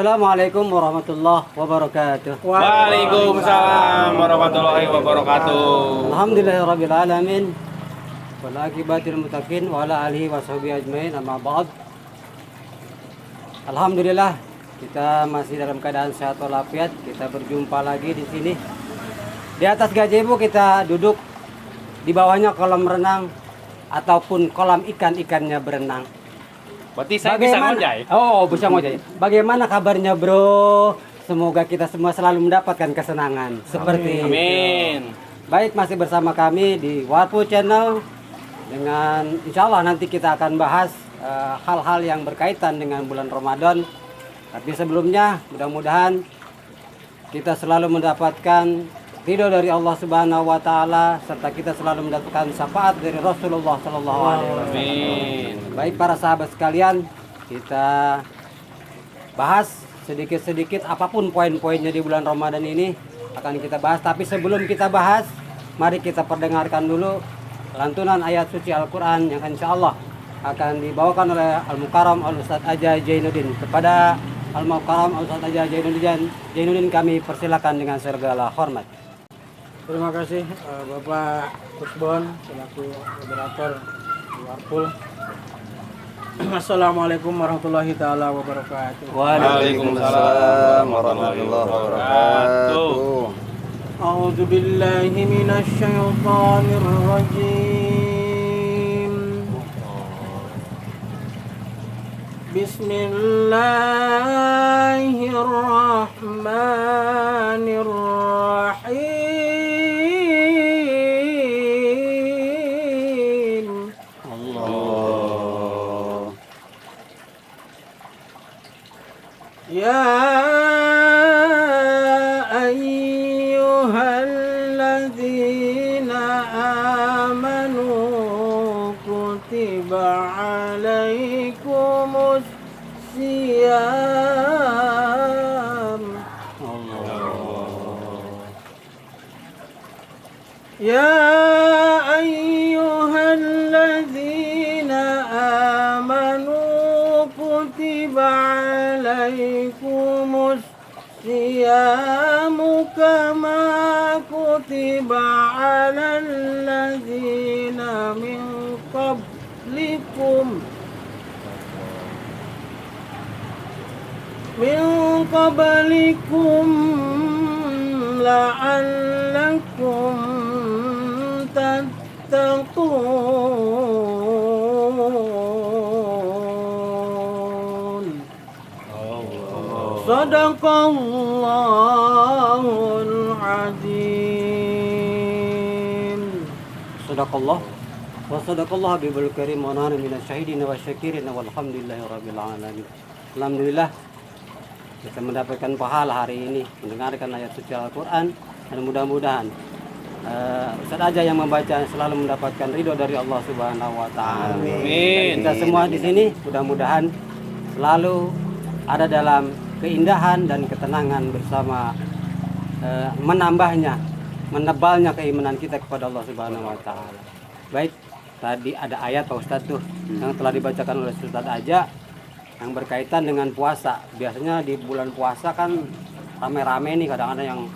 Assalamualaikum warahmatullahi wabarakatuh. Waalaikumsalam warahmatullahi wabarakatuh. Alhamdulillahirabbil alamin. Wal aqibatul muttaqin wa ala alihi washabihi ajmain. Amma ba'd. Alhamdulillah kita masih dalam keadaan sehat walafiat. Kita berjumpa lagi di sini. Di atas gazebo kita duduk, di bawahnya kolam renang ataupun kolam ikan-ikannya berenang. Berarti saya bisa ngojay. Oh, bisa ngojay. Bagaimana kabarnya, Bro? Semoga kita semua selalu mendapatkan kesenangan seperti itu. Amin. Baik, masih bersama kami di Warpu Channel dengan insya Allah nanti kita akan bahas hal-hal yang berkaitan dengan bulan Ramadan. Tapi sebelumnya mudah-mudahan kita selalu mendapatkan ridho dari Allah Subhanahu wa taala serta kita selalu mendapatkan syafaat dari Rasulullah sallallahu alaihi wasallam. Amin. Baik para sahabat sekalian, kita bahas sedikit-sedikit apapun poin-poinnya di bulan Ramadan ini akan kita bahas. Tapi sebelum kita bahas, mari kita perdengarkan dulu lantunan ayat suci Al-Quran yang insyaallah akan dibawakan oleh Al-Mukarram Al-Ustadz Aja Jainuddin. Kepada Al-Mukarram Al-Ustadz Aja Jainuddin kami persilakan dengan segala hormat. Terima kasih Bapak Kusbon selaku moderator di Warpul. Assalamualaikum warahmatullahi taala wabarakatuh. Waalaikumsalam warahmatullahi wabarakatuh. A'udzu billahi minasy syaithanir rajim. Bismillahirrahmanirrahim. Ya ayyuhalladzina amanu kutiba alaikumus siyam. Ya ayyuhalladzina amanu kutiba alaikumus siyamu kama kutiba alal ladzina min qablikum la'allakum tattaqun. Sadaqallahul azim. Sadaqallah wa sadaqallah habibul karim wa nahnu minasyahidin wa syakirin walhamdulillahirabbil alamin. Alhamdulillah kita mendapatkan pahala hari ini mendengarkan ayat suci Al-Quran dan mudah-mudahan Ustaz aja yang membaca selalu mendapatkan ridho dari Allah Subhanahu wa taala. Amin. Kita semua di sini mudah-mudahan selalu ada dalam keindahan dan ketenangan bersama menambahnya, menebalnya keimanan kita kepada Allah Subhanahu wa taala. Baik, tadi ada ayat Pak Ustadz tuh yang telah dibacakan oleh Ustadz aja yang berkaitan dengan puasa. Biasanya di bulan puasa kan rame-rame nih, kadang-kadang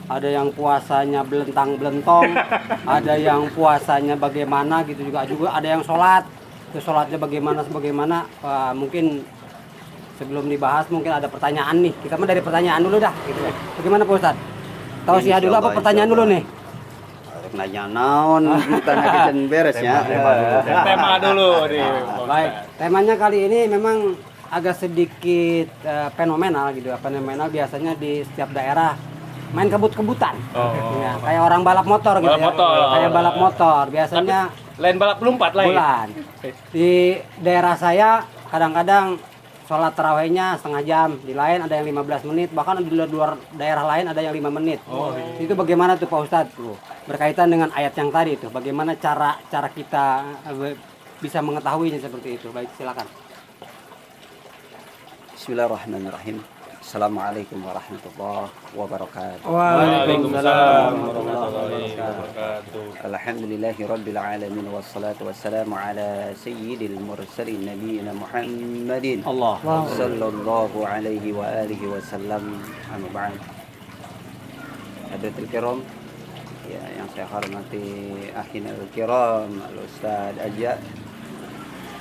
ada yang puasanya belentang-belentong, ada yang puasanya bagaimana gitu, juga ada yang sholat, itu sholatnya bagaimana. Mungkin sebelum dibahas mungkin ada pertanyaan nih, kita mah dari pertanyaan dulu dah gitu ya. Bagaimana Pak Ustadz? Tausiah dulu apa pertanyaan dulu nih? Nanya naon kita ngajakin beresnya. Tema dulu nih. Baik, temanya kali ini memang agak sedikit fenomenal gitu. Fenomenal biasanya di setiap daerah main kebut-kebutan. Ya, kayak orang balap motor gitu. Balap motor. Kayak balap motor. Biasanya Lain balap pelumpat lain. bulan. Di daerah saya kadang-kadang sholat tarawihnya setengah jam, di lain ada yang 15 menit, bahkan di luar daerah lain ada yang 5 menit. Itu bagaimana tuh Pak Ustadz? Berkaitan dengan ayat yang tadi itu, bagaimana cara kita bisa mengetahuinya seperti itu? Baik, silakan. Bismillahirrahmanirrahim. Assalamualaikum warahmatullahi wabarakatuh. Waalaikumsalam warahmatullahi wabarakatuh. Alhamdulillahi rabbil alamin wassalatu wassalamu ala sayyidil mursalin nabiyina Muhammadin Allah. sallallahu alaihi wa alihi wasallam. Amma ba'd. Hadirin kiram, ya yang saya hormati akhinal kiram Al-Ustaz Aja,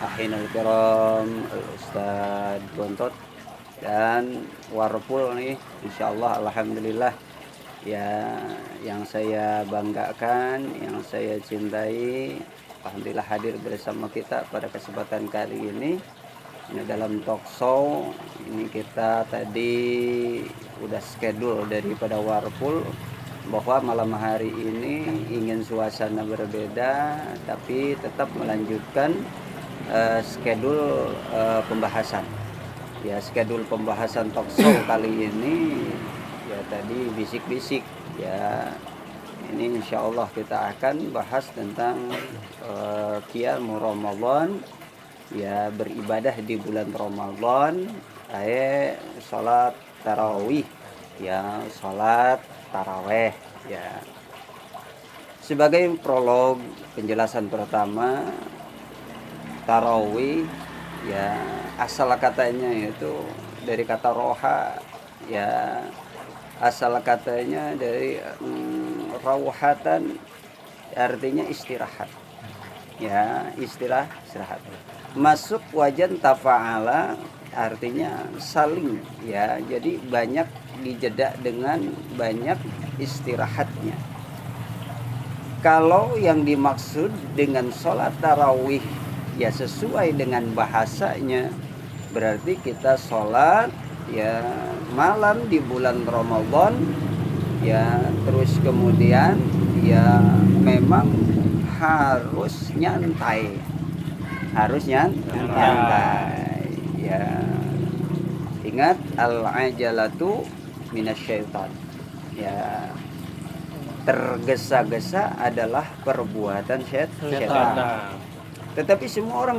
akhinal kiram Al-Ustaz Gontot, dan Warpul nih, insyaallah alhamdulillah ya, yang saya banggakan, yang saya cintai, alhamdulillah hadir bersama kita pada kesempatan kali ini dalam talk show ini. Kita tadi udah schedule daripada Warpul bahwa malam hari ini ingin suasana berbeda tapi tetap melanjutkan schedule pembahasan. Ya, schedule pembahasan talk show kali ini ya tadi bisik-bisik ya. Ini insya Allah kita akan bahas tentang qiyamul Ramadan, ya, beribadah di bulan Ramadan, salat tarawih, ya, salat taraweh ya. Sebagai prolog penjelasan pertama, tarawih ya asal katanya itu dari kata roha, ya, asal katanya dari rauhatan, artinya istirahat, ya, istirahat. Masuk wajan tafa'ala artinya saling, ya, jadi banyak dijeda dengan banyak istirahatnya. Kalau yang dimaksud dengan sholat tarawih ya sesuai dengan bahasanya, berarti kita sholat ya malam di bulan Ramadan, ya, terus kemudian ya memang harus nyantai, ya. Ingat, al-ajalatu minasyaitan, ya, tergesa-gesa adalah perbuatan syaitan. Tetapi semua orang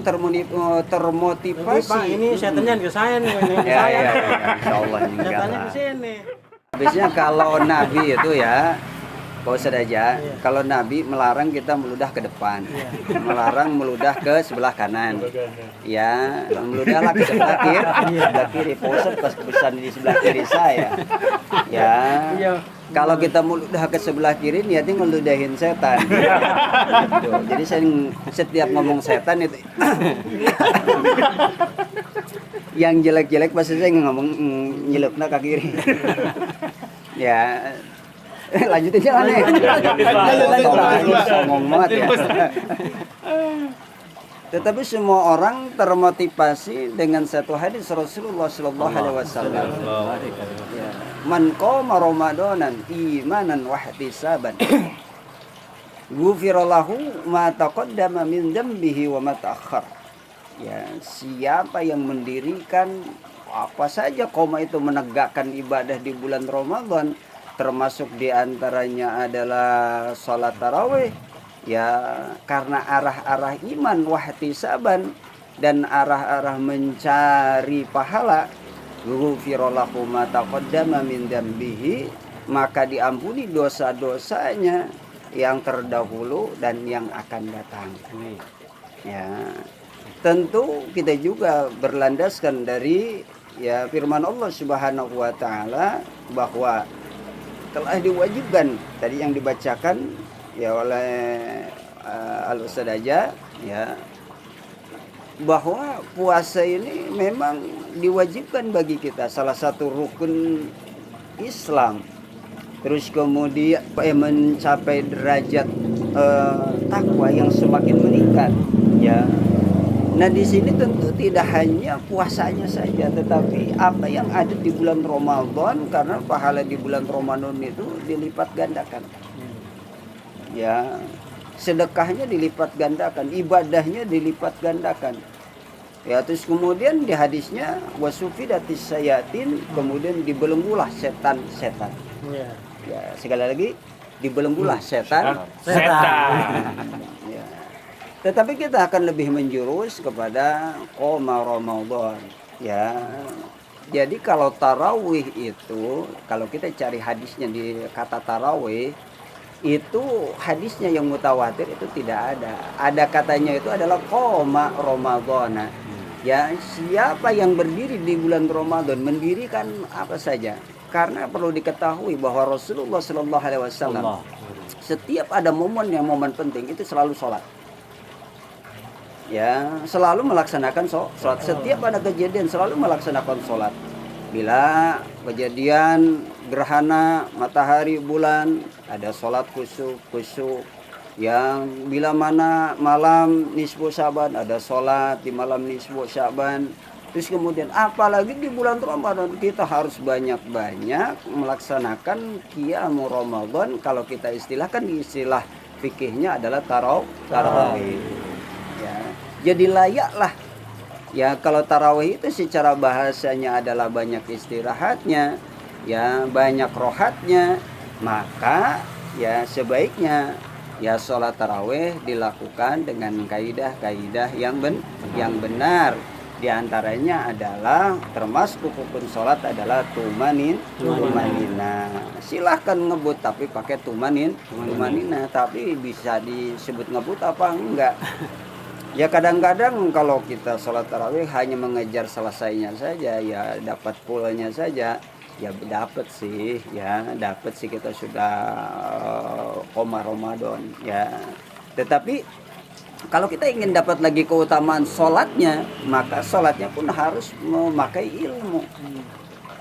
termotivasi. Pak, ini setannya ke saya nih, Ya, insyaallah enggak Setannya lah. ke sini. Habisnya kalau Nabi itu ya, kau saja, kalau Nabi melarang kita meludah ke depan, melarang meludah ke sebelah kanan, ya, meludahlah ke sebelah kiri, pusat pas kebesaran di sebelah kiri saya, ya. Kalau kita meludah ke sebelah kiri, niatnya ngeludahin setan. Gitu. Jadi saya setiap ngomong setan itu yang jelek-jelek pasti saya ngomong nyelupna ke kiri. Ya, lanjutin jalan nih. Ngomong banget ya. Tetapi semua orang termotivasi dengan satu hadis Rasulullah sallallahu alaihi wasallam. Ya. Man qama ramadanan imanan wa ihtisaban ghufira lahu ma taqaddama min dhanbihi wa ma ta'akhkhar. Ya, siapa yang mendirikan apa saja qoma itu menegakkan ibadah di bulan Ramadan, termasuk diantaranya adalah salat tarawih, ya, karena arah-arah iman wahtisaban dan arah-arah mencari pahala, ghufira lahu ma taqaddama min dambihi, maka diampuni dosa-dosanya yang terdahulu dan yang akan datang. Ya, tentu kita juga berlandaskan dari ya firman Allah Subhanahu wa taala bahwa telah diwajibkan tadi yang dibacakan ya oleh Al-Ustaz Aja, ya, bahwa puasa ini memang diwajibkan bagi kita, salah satu rukun Islam. Terus kemudian mencapai derajat takwa yang semakin meningkat, ya. Nah, di sini tentu tidak hanya puasanya saja, tetapi apa yang ada di bulan Ramadan, karena pahala di bulan Ramadan itu dilipat gandakan. Ya, sedekahnya dilipat gandakan, ibadahnya dilipat gandakan. Ya, terus kemudian di hadisnya wasufidatis sayatin, kemudian dibelenggulah setan-setan. Ya, sekali lagi dibelenggulah setan. Ya. Tetapi kita akan lebih menjurus kepada qoma Ramadan, ya, Jadi kalau tarawih itu, kalau kita cari hadisnya di kata tarawih, itu hadisnya yang mutawatir itu tidak ada. Ada katanya itu adalah qoma Ramadhana. Ya, siapa yang berdiri di bulan Ramadan mendirikan apa saja. Karena perlu diketahui bahwa Rasulullah Shallallahu Alaihi Wasallam setiap ada momen penting itu selalu sholat. Ya, selalu melaksanakan sholat. Setiap ada kejadian selalu melaksanakan sholat. Bila kejadian gerhana matahari bulan ada sholat khusyuk. Yang bila mana malam nisfu Syaban ada sholat di malam nisfu Syaban. Terus kemudian apalagi di bulan Ramadan kita harus banyak-banyak melaksanakan qiyamul Ramadan. Kalau kita istilahkan di istilah fikihnya adalah tarawih. Ya, jadi layaklah. Ya kalau tarawih itu secara bahasanya adalah banyak istirahatnya, ya banyak rohatnya, maka ya sebaiknya ya sholat tarawih dilakukan dengan kaidah-kaidah yang benar. Di antaranya adalah termasuk rukun sholat adalah tumanina. Silahkan ngebut tapi pakai tumanina. Tapi bisa disebut ngebut apa enggak? Ya kadang-kadang kalau kita sholat tarawih hanya mengejar selesainya saja, ya dapat pulanya saja, ya dapat sih kita sudah qoma Ramadan ya. Tetapi kalau kita ingin dapat lagi keutamaan sholatnya, maka sholatnya pun harus memakai ilmu.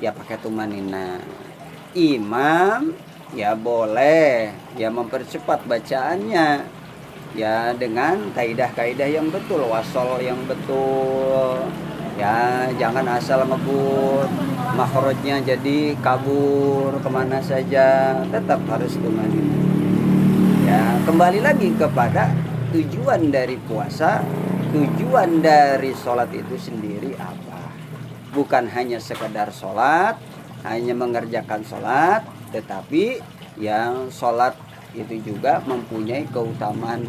Ya pakai tumanina. Imam ya boleh ya mempercepat bacaannya. Ya dengan kaidah-kaidah yang betul, wasol yang betul. Ya jangan asal ngebut, makhrajnya jadi kabur kemana saja, tetap harus tumanina. Ya kembali lagi kepada tujuan dari puasa, tujuan dari sholat itu sendiri apa? Bukan hanya sekedar sholat, hanya mengerjakan sholat, tetapi yang sholat itu juga mempunyai keutamaan.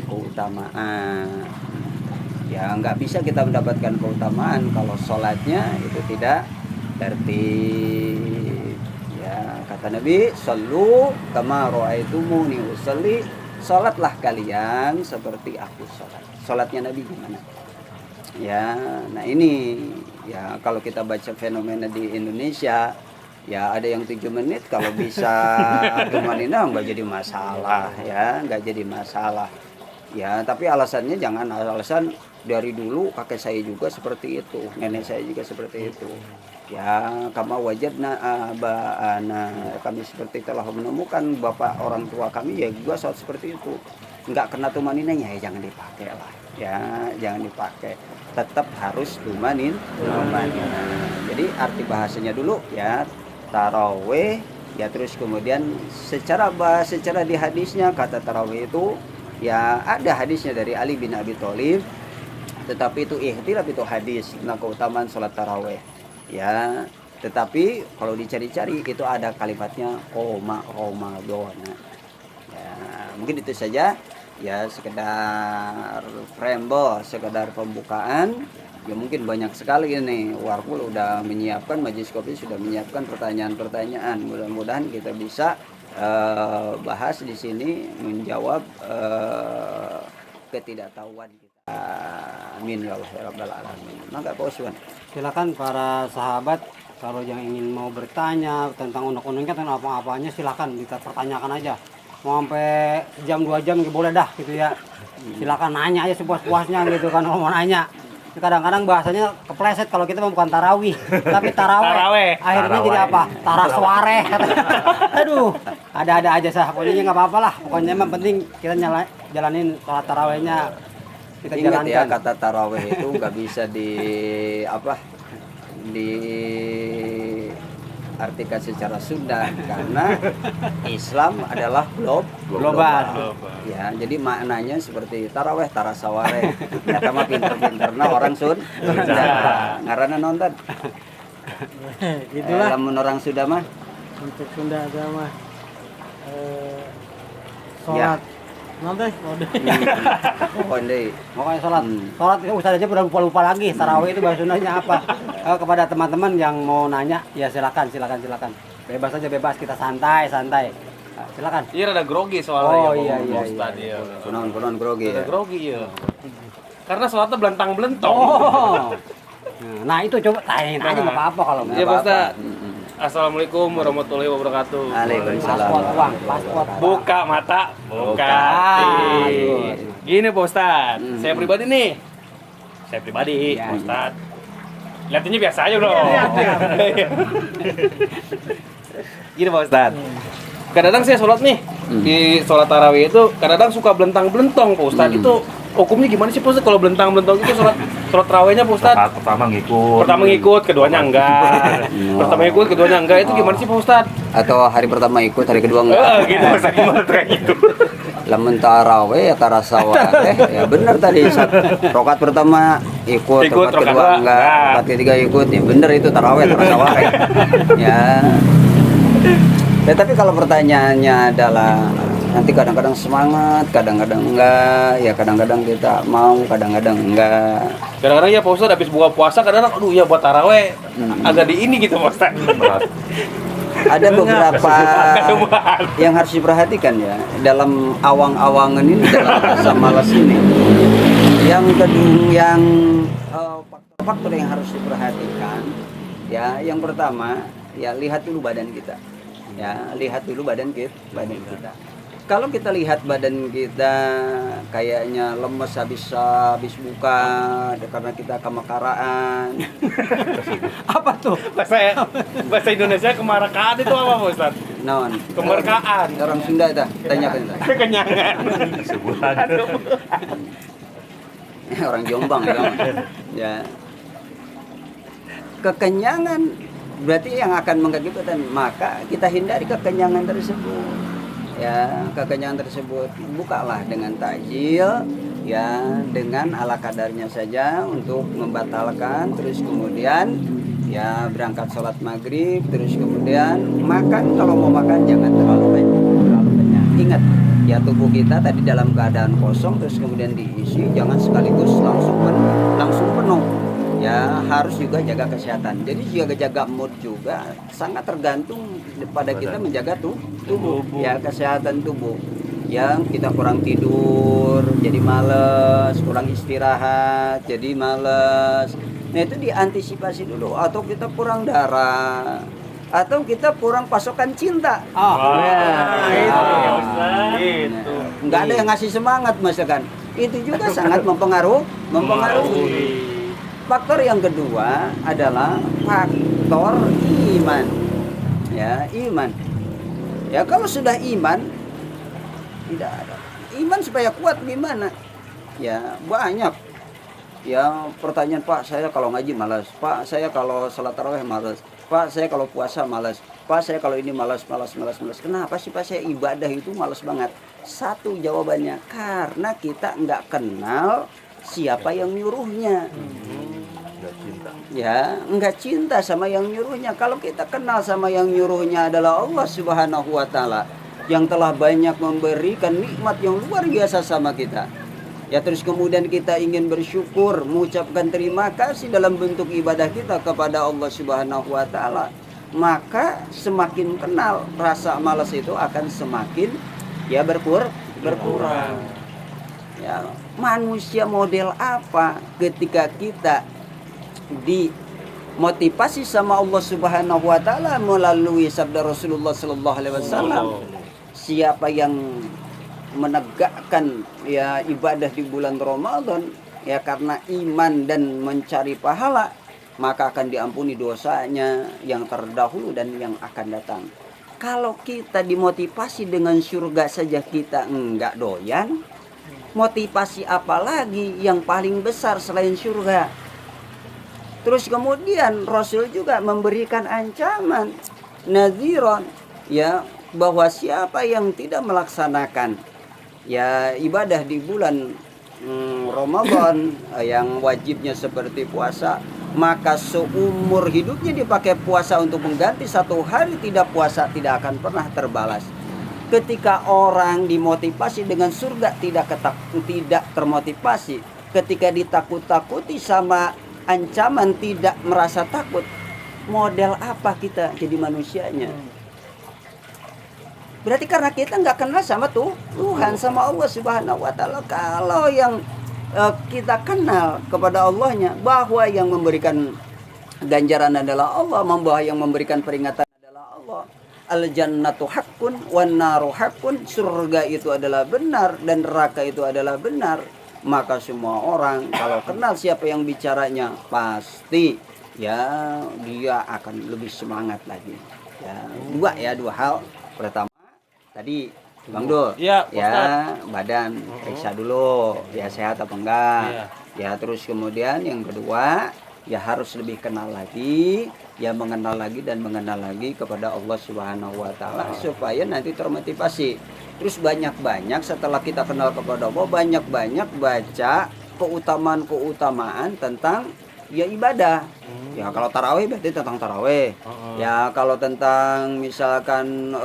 Ya nggak bisa kita mendapatkan keutamaan kalau sholatnya itu tidak tertib. Ya kata Nabi, "Shallu kama ra'aitumuni usolli." Sholatlah kalian seperti aku sholat. Sholatnya Nabi gimana? Ya, nah ini ya kalau kita baca fenomena di Indonesia, ya ada yang 7 menit kalau bisa tumanina nggak jadi masalah ya, nggak jadi masalah. Ya, tapi alasannya jangan alasan dari dulu kakek saya juga seperti itu, nenek saya juga seperti itu. Ya, kama wajadna abana, kami seperti telah menemukan bapak orang tua kami ya juga sholat seperti itu. Enggak kena tumaninanya ya jangan dipakai lah. Ya, jangan dipakai. Tetap harus tumanina. Jadi arti bahasanya dulu ya tarawih ya, terus kemudian secara di hadisnya kata tarawih itu ya ada hadisnya dari Ali bin Abi Thalib, tetapi itu ikhtilaf itu hadis tentang keutamaan sholat tarawih ya. Tetapi kalau dicari-cari itu ada kalimatnya qoma Ramadhana ya. Mungkin itu saja ya, sekedar preambel, sekedar pembukaan ya. Mungkin banyak sekali ini Warpul udah menyiapkan, Majelis Kopi sudah menyiapkan pertanyaan-pertanyaan. Mudah-mudahan kita bisa bahas di sini, menjawab ketidaktahuan kita. Amin ya Allah ya Rabbal Alamin. Maka Pak Usman, Silakan para sahabat kalau yang ingin mau bertanya tentang undang-undangnya tentang apa-apanya silakan kita pertanyakan aja. Mau sampai jam 2 jam boleh dah gitu ya. Silakan nanya aja sepuas-puasnya gitu kan kalau mau nanya. Kadang-kadang bahasanya kepleset kalau kita bukan tarawih, tapi taraweh. Akhirnya jadi apa? Taraswareh. Aduh, ada-ada aja sah. Pokoknya nggak apa-apa lah. Pokoknya yang penting kita jalanin sholat tarawehnya. Kita ingat jalankan. ya kata tarawih itu nggak bisa artikan secara Sunda karena Islam adalah global. Ya, jadi maknanya seperti taraweh tarasaware. Ya sama pinter-pinterna orang Sunda. Ngaranna nonton. Gitulah. Lamun orang Sunda mah Untuk Sunda agama sholat Nanti. Ondei. Makanya sholat itu Ustaz aja udah lupa lagi. Tarawih itu bahasa Sundanya apa? Kepada teman-teman yang mau nanya, ya silakan. Bebas aja, kita santai. Silakan. Iya rada grogi soalnya. Oh, ya, iya. Ustaz, iya. Kunaon grogi Rada ya. grogi ya. Karena sholatnya belentang-belentong. Oh. Nah itu coba tanya aja nggak apa-apa kalau Iya, nggak. Pak Ustaz. Assalamualaikum warahmatullahi wabarakatuh. Waalaikumsalam. Paspor. Buka mata, buka hati. Gini Pak Ustaz, saya pribadi nih. Saya pribadi, Ya, Pak Ustaz. Lihatinnya biasa aja dong. Gini Pak Ustaz. Kadang-kadang saya sholat nih, di sholat tarawih itu kadang-kadang suka belentang-belentong Pak Ustaz. Itu hukumnya gimana sih Pak Ustaz kalau belentang-belentong itu sholat tarawihnya Pak Ustaz? Pertama ngikut, keduanya enggak. Pertama ngikut, keduanya enggak. Itu gimana sih Pak Ustaz? Atau hari pertama ikut, hari kedua enggak. Gitu Pak Ustaz, gimana kayak gitu? Lamun tarawih ya tarasa wae. Ya bener tadi rokat pertama ikut, rokat rokat kedua kedua enggak, enggak. rokat ketiga ikut. Ya bener itu tarawih tarasa wae. Ya. Tapi kalau pertanyaannya adalah nanti kadang-kadang semangat, kadang-kadang enggak, ya kadang-kadang kita mau, kadang-kadang enggak. Kadang-kadang ya Pak Ustaz habis buka puasa kadang-kadang aduh ya buat taraweh agak di ini gitu Pak Ustaz. Ada beberapa yang harus diperhatikan ya dalam awang-awangan ini, dalam rasa malas ini. Yang kedua, yang faktor-faktor yang harus diperhatikan ya, yang pertama ya lihat dulu badan kita. Ya, lihat dulu badan kita. Kalau kita lihat badan kita kayaknya lemes habis buka karena kita kemakaraan. Apa tuh? Bahasa Indonesia kemarakaan itu apa Pak Ustaz? Non. Kemerkaan. Orang Sunda itu tanyakan itu. Kenyangan. Orang Jombang ya. Kekenyangan berarti yang akan mengakibatkan, maka kita hindari kekenyangan tersebut. Ya, kekenyangan tersebut bukalah dengan takjil ya, dengan ala kadarnya saja untuk membatalkan, terus kemudian ya berangkat sholat maghrib, terus kemudian makan, kalau mau makan jangan terlalu banyak. Ingat ya, tubuh kita tadi dalam keadaan kosong terus kemudian diisi, jangan sekaligus langsung penuh. Ya harus juga jaga kesehatan. Jadi jaga mood juga sangat tergantung pada kita menjaga tubuh. Ya, kesehatan tubuh. Yang kita kurang tidur jadi males, kurang istirahat jadi males. Nah itu diantisipasi dulu. Atau kita kurang darah, atau kita kurang pasokan cinta. Gitu. Nggak ada yang ngasih semangat misalkan. Itu juga sangat mempengaruhi. Faktor yang kedua adalah faktor iman. Ya, iman. Ya, kalau sudah iman tidak ada. Iman supaya kuat gimana? Ya, banyak. Ya, pertanyaan, Pak, saya kalau ngaji malas. Pak, saya kalau salat tarawih malas. Pak, saya kalau puasa malas. Pak, saya kalau ini malas. Kenapa sih Pak, saya ibadah itu malas banget? Satu jawabannya, karena kita nggak kenal siapa yang nyuruhnya. Ya, enggak cinta sama yang nyuruhnya. Kalau kita kenal sama yang nyuruhnya adalah Allah Subhanahu wa taala yang telah banyak memberikan nikmat yang luar biasa sama kita. Ya, terus kemudian kita ingin bersyukur, mengucapkan terima kasih dalam bentuk ibadah kita kepada Allah Subhanahu wa taala, maka semakin kenal rasa malas itu akan semakin ya berkurang. Ya, manusia model apa ketika kita dimotivasi sama Allah Subhanahu wa taala melalui sabda Rasulullah sallallahu alaihi wasallam, siapa yang menegakkan ya ibadah di bulan Ramadan ya karena iman dan mencari pahala, maka akan diampuni dosanya yang terdahulu dan yang akan datang. Kalau kita dimotivasi dengan surga saja kita enggak doyan, motivasi apa lagi yang paling besar selain surga? Terus kemudian Rasul juga memberikan ancaman nadhiran ya, bahwa siapa yang tidak melaksanakan ya ibadah di bulan Ramadan yang wajibnya seperti puasa, maka seumur hidupnya dipakai puasa untuk mengganti satu hari tidak puasa tidak akan pernah terbalas. Ketika orang dimotivasi dengan surga tidak termotivasi, ketika ditakut-takuti sama ancaman tidak merasa takut, model apa kita jadi manusianya? Berarti karena kita nggak kenal sama Tuhan, sama Allah Subhanahu wa Ta'ala. Kalau yang kita kenal kepada Allahnya, bahwa yang memberikan ganjaran adalah Allah, bahwa yang memberikan peringatan adalah Allah. Al-jannatu haqqun wan naru haqqun, surga itu adalah benar dan neraka itu adalah benar. Maka semua orang kalau kenal siapa yang bicaranya, pasti ya dia akan lebih semangat lagi. Ya, dua hal. Pertama tadi Bang Dul, Iya, ya badan periksa dulu, ya sehat apa enggak. Ya terus kemudian yang kedua, ya harus lebih kenal lagi, ya mengenal lagi dan mengenal lagi kepada Allah Subhanahu wa Ta'ala, supaya nanti termotivasi. Terus banyak-banyak setelah kita kenal kepada Allah, banyak-banyak baca keutamaan tentang ya ibadah. Ya kalau tarawih berarti tentang tarawih. Ya kalau tentang misalkan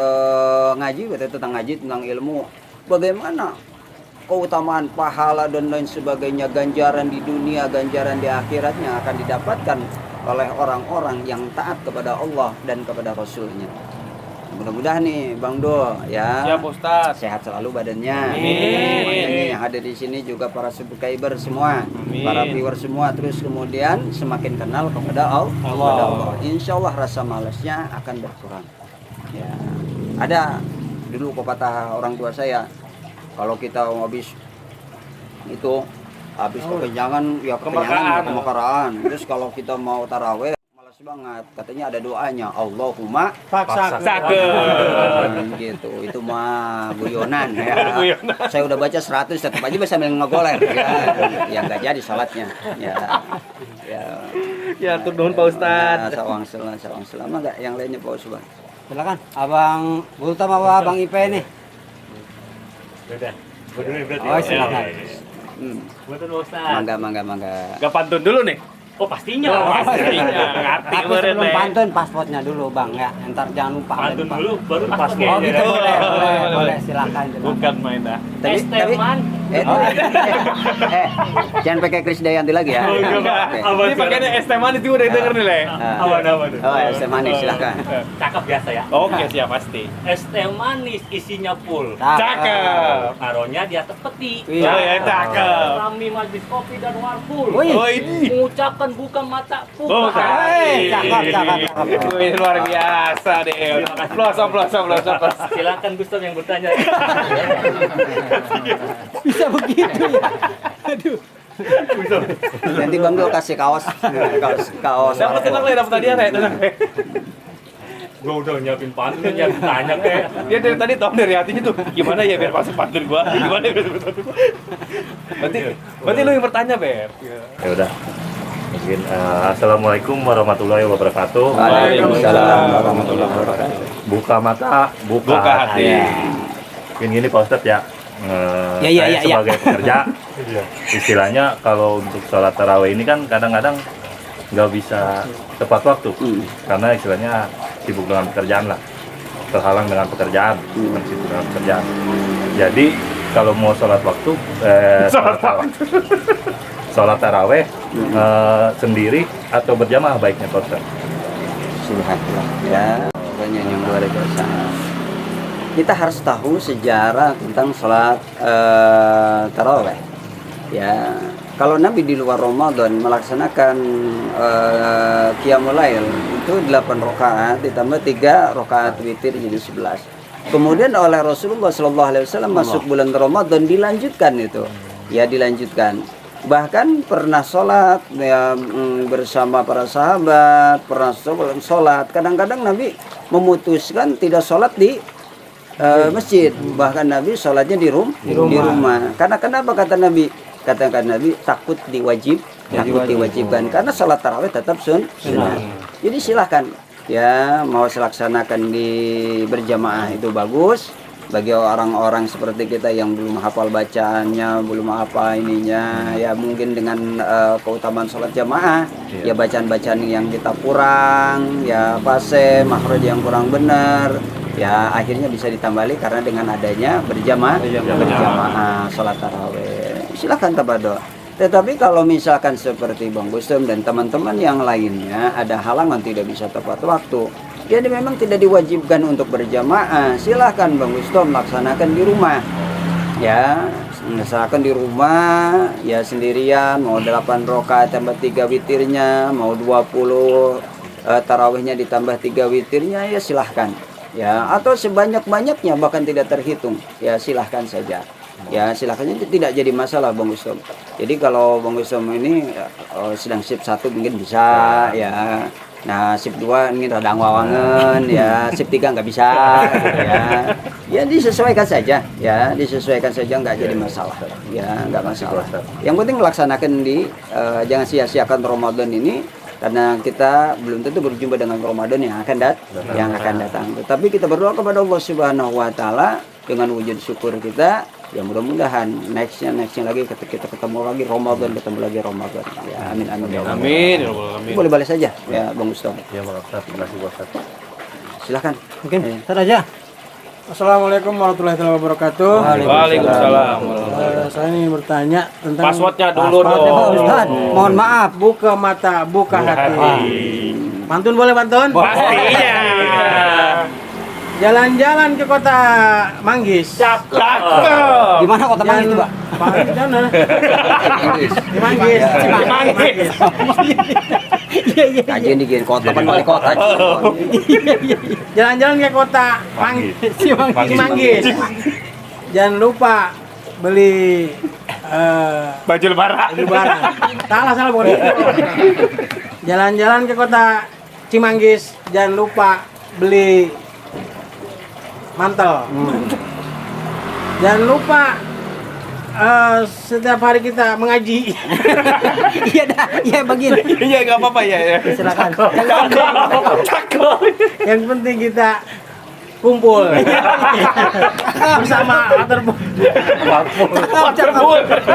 ngaji berarti tentang ngaji, tentang ilmu. Bagaimana keutamaan pahala dan lain sebagainya, ganjaran di dunia, ganjaran di akhiratnya akan didapatkan oleh orang-orang yang taat kepada Allah dan kepada Rasulnya. Mudah-mudahan nih Bang Do ya, Siap Ustaz. sehat selalu badannya. Amin. Semuanya nih yang ada di sini juga para subscriber semua, para viewer semua, terus kemudian semakin kenal kepada Allah. Insya Allah rasa malasnya akan berkurang. Ya, ada dulu pepatah orang tua saya, kalau kita habis kekenyangan ya kemekaraan. Terus kalau kita mau taraweh malas banget, katanya ada doanya, Allahumma paksakeun gitu. Itu mah guyonan ya. Saya udah baca 100 tetap aja bisa ngegoler ya nggak jadi salatnya Ya turun Pak Ustaz. Sawang selama enggak yang lainnya Pak Ustaz. Silakan Abang Bultam apa Abang Ipe nih? Udah. Berdua berarti. Oh, silakan. Betul Ustaz. Mangga. Gak pantun dulu nih. Oh pastinya. Pastinya. Ngerti Tapi sebelum pantun pasportnya dulu Bang ya. Entar jangan lupa. Pantun dulu baru Oh paspor. gitu boleh silakan. Bukan main dah. Esteman. Jangan pakai Krisdayanti lagi ya. Ini pakainya es teh manis udah denger nih Le. Apa tuh? Oh, es teh manis silahkan. Cakep biasa ya. Oke siap pasti. Es teh manis isinya full. Cakep. Taruhnya di atas peti. Iya. Oh ya cakep. Rami majlis kopi dan warkul. Wih. Oh ini. Mengucapkan buka mata Oh, buka. Cakep. Wih, luar biasa deh. Pelosok. Silakan Gustaf yang bertanya. Bisa begitu ya. Aduh. Nanti Bang Dul kasih kaos. Dapat tenang Le, dapat hadiah Le, tenang Le. Gua udah nyiapin pantun yang tanya kayak. Dia dari tadi tahu dari hatinya tuh gimana ya biar masuk pantun gua. Gimana ya biar masuk pantun gua. Berarti lu yang bertanya, Ber. Ya udah. Mungkin assalamualaikum warahmatullahi wabarakatuh. Waalaikumsalam warahmatullahi wabarakatuh. Buka mata, buka hati. Mungkin gini Pak Ustadz ya. Saya sebagai pekerja, istilahnya kalau untuk sholat tarawih ini kan kadang-kadang nggak bisa tepat waktu, karena istilahnya sibuk dengan pekerjaan lah, terhalang dengan pekerjaan, sibuk dengan pekerjaan. Jadi kalau mau sholat waktu, sholat tarawih sendiri atau berjamaah baiknya Pak Ustadz? Subhanallah ya, banyak yang luar biasa. Kita harus tahu sejarah tentang sholat tarawih. Ya, kalau Nabi di luar Ramadan melaksanakan qiyamul lail itu 8 rakaat ditambah 3 rakaat witir jadi 11. Kemudian oleh Rasulullah SAW masuk bulan Ramadan dilanjutkan itu. Ya dilanjutkan. Bahkan pernah sholat ya, bersama para sahabat, pernah sholat. Kadang-kadang Nabi memutuskan tidak sholat di masjid, bahkan Nabi sholatnya di rumah. Karena kenapa kata Nabi? Katakan Nabi takut diwajibkan karena sholat tarawih tetap sunnah. Jadi silahkan ya mau selaksanakan di berjamaah itu bagus. Bagi orang-orang seperti kita yang belum hafal bacaannya, belum apa ininya, ya mungkin dengan keutamaan sholat jamaah, ya bacaan-bacaan yang kita kurang, ya fase, makhraj yang kurang benar, ya akhirnya bisa ditambali karena dengan adanya berjamaah sholat tarawih. Silakan tabadoa. Tetapi kalau misalkan seperti Bang Bustem dan teman-teman yang lainnya ada halangan tidak bisa tepat waktu, jadi memang tidak diwajibkan untuk berjamaah. Silahkan Bang Bustem laksanakan di rumah. Ya, misalkan di rumah ya sendirian, mau 8 rakaat tambah 3 witirnya, mau 20 tarawihnya ditambah 3 witirnya, ya silahkan. Ya, atau sebanyak-banyaknya bahkan tidak terhitung, ya silahkan saja. Ya silahkan, tidak jadi masalah Bang Ustom. Jadi kalau Bang Ustom ini sedang sip 1 mungkin bisa ya. Nah sip 2 ini rada wawangan ya, sip 3 nggak bisa gitu ya. Ya disesuaikan saja ya, disesuaikan saja, nggak jadi masalah ya, nggak masalah. Yang penting melaksanakan jangan sia-siakan Ramadan ini, karena kita belum tentu berjumpa dengan Ramadan yang akan datang. Tetapi kita berdoa kepada Allah Subhanahu wa taala dengan wujud syukur kita, ya mudah-mudahan nextnya lagi kita ketemu lagi Ramadan, ya amin ya Allah. Amin. Boleh balik saja ya Bang Ustaz. Ya, Bang Ustaz, terima kasih Bang Ustaz. Silakan. Mungkin Ustaz aja. Assalamualaikum warahmatullahi wabarakatuh. Waalaikumsalam. Saya ingin bertanya tentang Passwordnya dulu Passwordnya, Pak dong. Ustaz. Mohon maaf. buka mata, buka hati. Pantun boleh pantun? Pastinya. Jalan-jalan ke kota Manggis. Cakep. Di mana kota Manggis itu, Pak? Di mana? Di Manggis. Manggis. Kajian di kota kan wali kota. Jalan-jalan ke kota Manggis. Jangan lupa beli Baju lebaran. Salah bukan itu. Jalan-jalan ke kota Cimanggis, jangan lupa beli mantel. Jangan lupa setiap hari kita mengaji. Iya dah, iya begini. Iya nggak apa-apa ya. Silakan. Cakep. Yang penting kita kumpul bersama waterboard.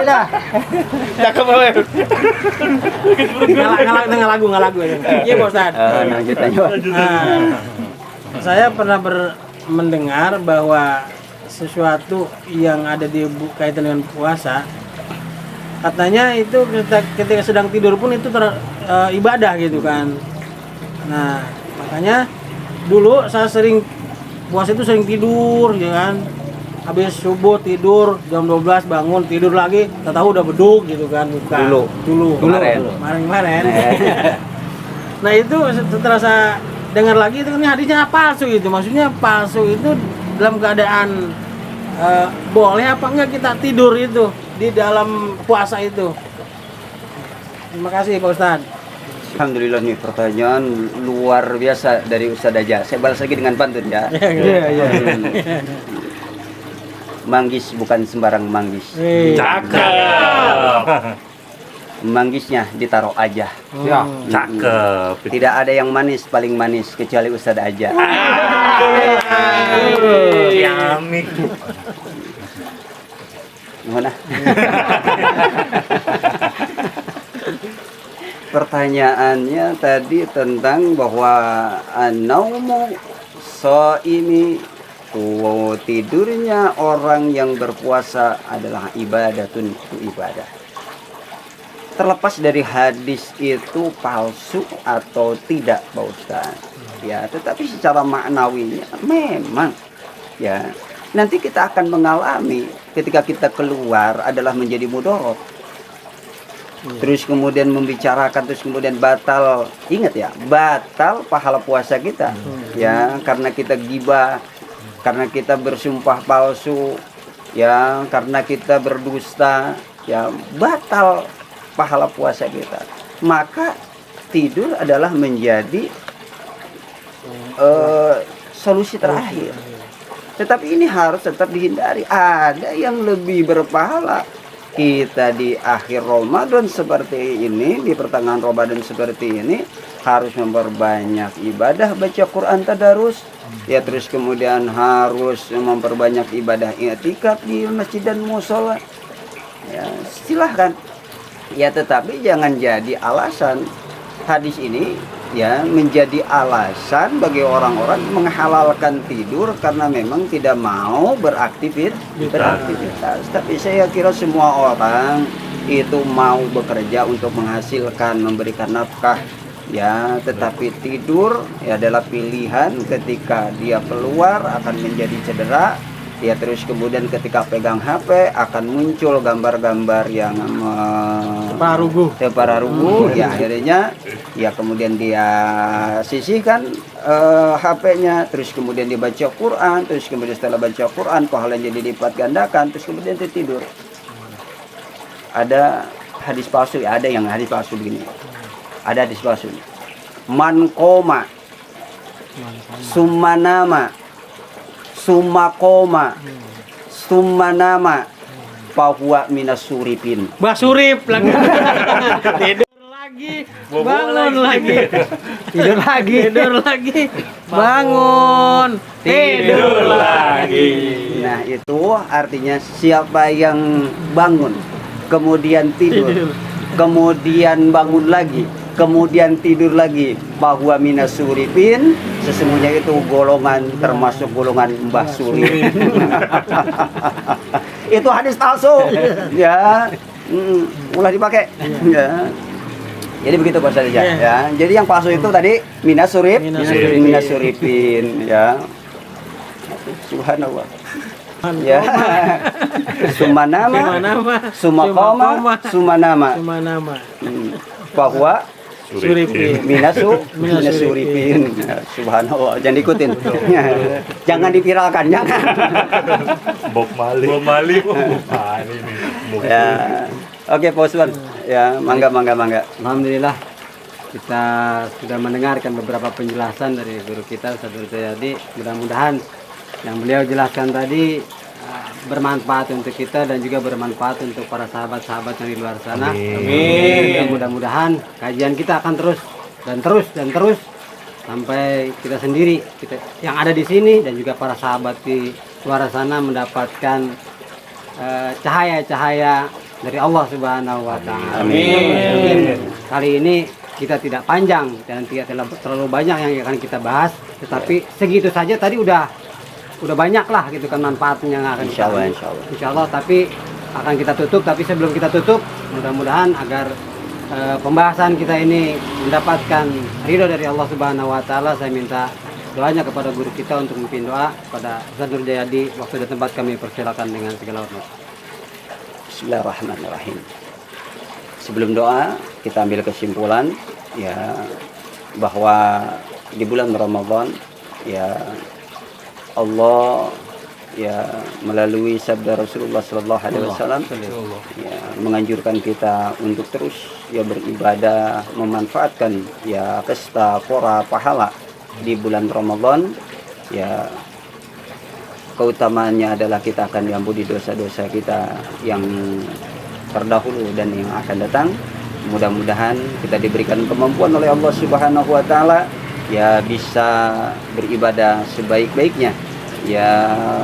Iya. Cakep banget. Nggak lagu. Iya Pak Ustaz. Lanjut. Saya pernah mendengar bahwa sesuatu yang ada di kaitan dengan puasa, katanya itu ketika sedang tidur pun itu ibadah gitu kan. Nah makanya dulu saya puasa itu sering tidur ya kan, habis subuh tidur jam 12 bangun tidur lagi, tak tahu udah beduk gitu kan. Dulu kemarin. Nah itu setelah saya dengar lagi itu kan hadisnya palsu itu, maksudnya palsu itu dalam keadaan boleh apa enggak kita tidur itu di dalam puasa itu. Terima kasih Pak Ustadz. Alhamdulillah nih pertanyaan luar biasa dari Ustadz aja. Saya balas lagi dengan pantun ya. Iya. Manggis bukan sembarang manggis. Cakep. Manggisnya ditaruh aja. Ya. Cakep. Tidak ada yang manis paling manis kecuali Ustadz aja. Yamik. Mana? Pertanyaannya tadi tentang bahwa naumu shaimi, tidurnya orang yang berpuasa adalah ibadatun, itu ibadah. Terlepas dari hadis itu palsu atau tidak Pak Ustaz, ya, tetapi secara maknawinya memang ya nanti kita akan mengalami ketika kita keluar adalah menjadi mudorot. Terus kemudian membicarakan, terus kemudian batal, ingat ya, batal pahala puasa kita ya, karena kita gibah, karena kita bersumpah palsu ya, karena kita berdusta ya, batal pahala puasa kita. Maka tidur adalah menjadi solusi terakhir. Tetapi ini harus tetap dihindari. Ada yang lebih berpahala kita di akhir Ramadan seperti ini, di pertengahan Ramadan seperti ini, harus memperbanyak ibadah baca Quran tadarus ya, terus kemudian harus memperbanyak ibadah i'tikaf di masjid dan musola ya, silahkan ya, tetapi jangan jadi alasan hadis ini ya menjadi alasan bagi orang-orang menghalalkan tidur karena memang tidak mau beraktivitas. Tapi saya kira semua orang itu mau bekerja untuk menghasilkan, memberikan nafkah, ya, tetapi tidur ya adalah pilihan. Ketika dia keluar akan menjadi cedera, ya, terus kemudian ketika pegang HP akan muncul gambar-gambar yang pararugu, ya, akhirnya ya kemudian dia sisihkan HP-nya, terus kemudian dia baca Quran, terus kemudian setelah baca Quran pahalanya dilipat gandakan, terus kemudian dia tidur. Ada hadis palsu, ya, ada yang hadis palsu begini. Ada hadis palsu. Man koma summanama sumakoma summanama fahuwa minas suripin. Basurip lagi. Tidur lagi, bangun lagi. Tidur lagi, bangun, tidur lagi. Nah, itu artinya siapa yang bangun kemudian tidur, kemudian bangun lagi, kemudian tidur lagi, bahwa minas suripin, sesungguhnya itu golongan termasuk golongan Mbah Surip. Itu hadis palsu, ya, mulai dipakai, ya. Jadi begitu Pak Ustaz, ya. Jadi yang palsu itu tadi minas suripin, ya. Subhanallah. Ya. Sumanama, sumakoma, sumanama. Bahwa Minasuripin. Subhanallah, jangan ikutin. Jangan dipiralkan, jangan. Bob Marley. Ya. Oke, Pak Usman. Ya, mangga. Alhamdulillah kita sudah mendengarkan beberapa penjelasan dari guru kita Ustaz Nur Jayadi. Mudah-mudahan yang beliau jelaskan tadi bermanfaat untuk kita dan juga bermanfaat untuk para sahabat-sahabat yang di luar sana. Amin. Mudah-mudahan kajian kita akan terus sampai kita sendiri, yang ada di sini dan juga para sahabat di luar sana mendapatkan cahaya-cahaya dari Allah Subhanahu wa taala. Amin. Kali ini kita tidak panjang dan tidak terlalu banyak yang akan kita bahas, tetapi segitu saja tadi udah banyak lah gitu kan manfaatnya yang akan insya Allah. Tapi akan kita tutup, tapi sebelum kita tutup mudah-mudahan agar pembahasan kita ini mendapatkan ridho dari Allah Subhanahu wa taala, saya minta doanya kepada guru kita untuk memimpin doa pada Ustaz Nur Jayadi. Waktu dan tempat kami persilakan dengan segala hormat. Bismillahirrahmanirrahim. Sebelum doa kita ambil kesimpulan, ya, bahwa di bulan Ramadan, ya, Allah, ya, melalui sabda Rasulullah Sallallahu Alaihi Wasallam, ya, menganjurkan kita untuk terus, ya, beribadah, memanfaatkan, ya, pesta pora pahala di bulan Ramadan. Ya, keutamaannya adalah kita akan diampuni dosa-dosa kita yang terdahulu dan yang akan datang. Mudah-mudahan kita diberikan kemampuan oleh Allah Subhanahu wa taala, ya, bisa beribadah sebaik-baiknya, ya,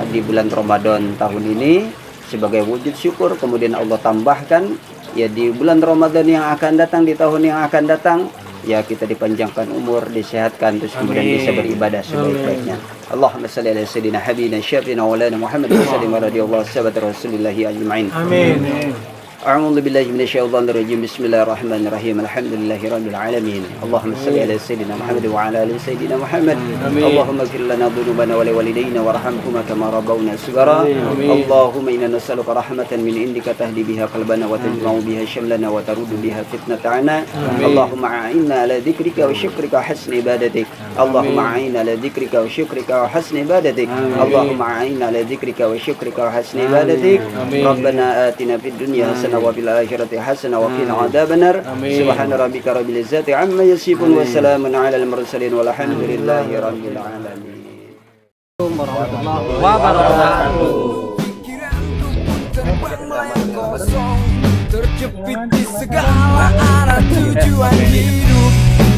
di bulan Ramadan tahun ini sebagai wujud syukur. Kemudian Allah tambahkan, ya, di bulan Ramadan yang akan datang, di tahun yang akan datang, ya, kita dipanjangkan umur, disehatkan, terus kemudian bisa beribadah sebaik-baiknya. Allahumma salli ala sayyidina habibina syafiina wa lana Muhammad wa sallim radhiyallahu sahabat Rasulillahi ajma'in. Amin. أعوذ بالله من الشيطان الرجيم بسم الله الرحمن الرحيم الحمد لله رب العالمين اللهم صل على سيدنا محمد وعلى آل سيدنا محمد اللهم اغفر لنا ذنوبنا ولوالدينا وارحمهما كما ربونا صغارا اللهم إنا نسألك رحمة من عندك تهدي بها قلبنا وتجمع بها شملنا وترد بها فتنة عنا اللهم أعنا على ذكرك وشكرك وحسن عبادتك اللهم أعنا على ذكرك وشكرك وحسن عبادتك اللهم أعنا على ذكرك وشكرك وحسن عبادتك ربنا آتنا في الدنيا حسنة وفي الآخرة حسنة وقنا عذاب النار سبحان ربك رب العزة عما يصفون وسلام على المرسلين والحمد لله رب العالمين. Warahmatullahi wabarakatuh. Terjepit di segala arah tujuan hidup,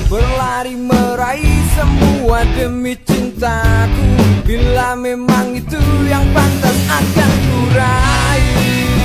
berlari meraih semua demi cintaku. Bila memang itu yang pantas akan ku raih.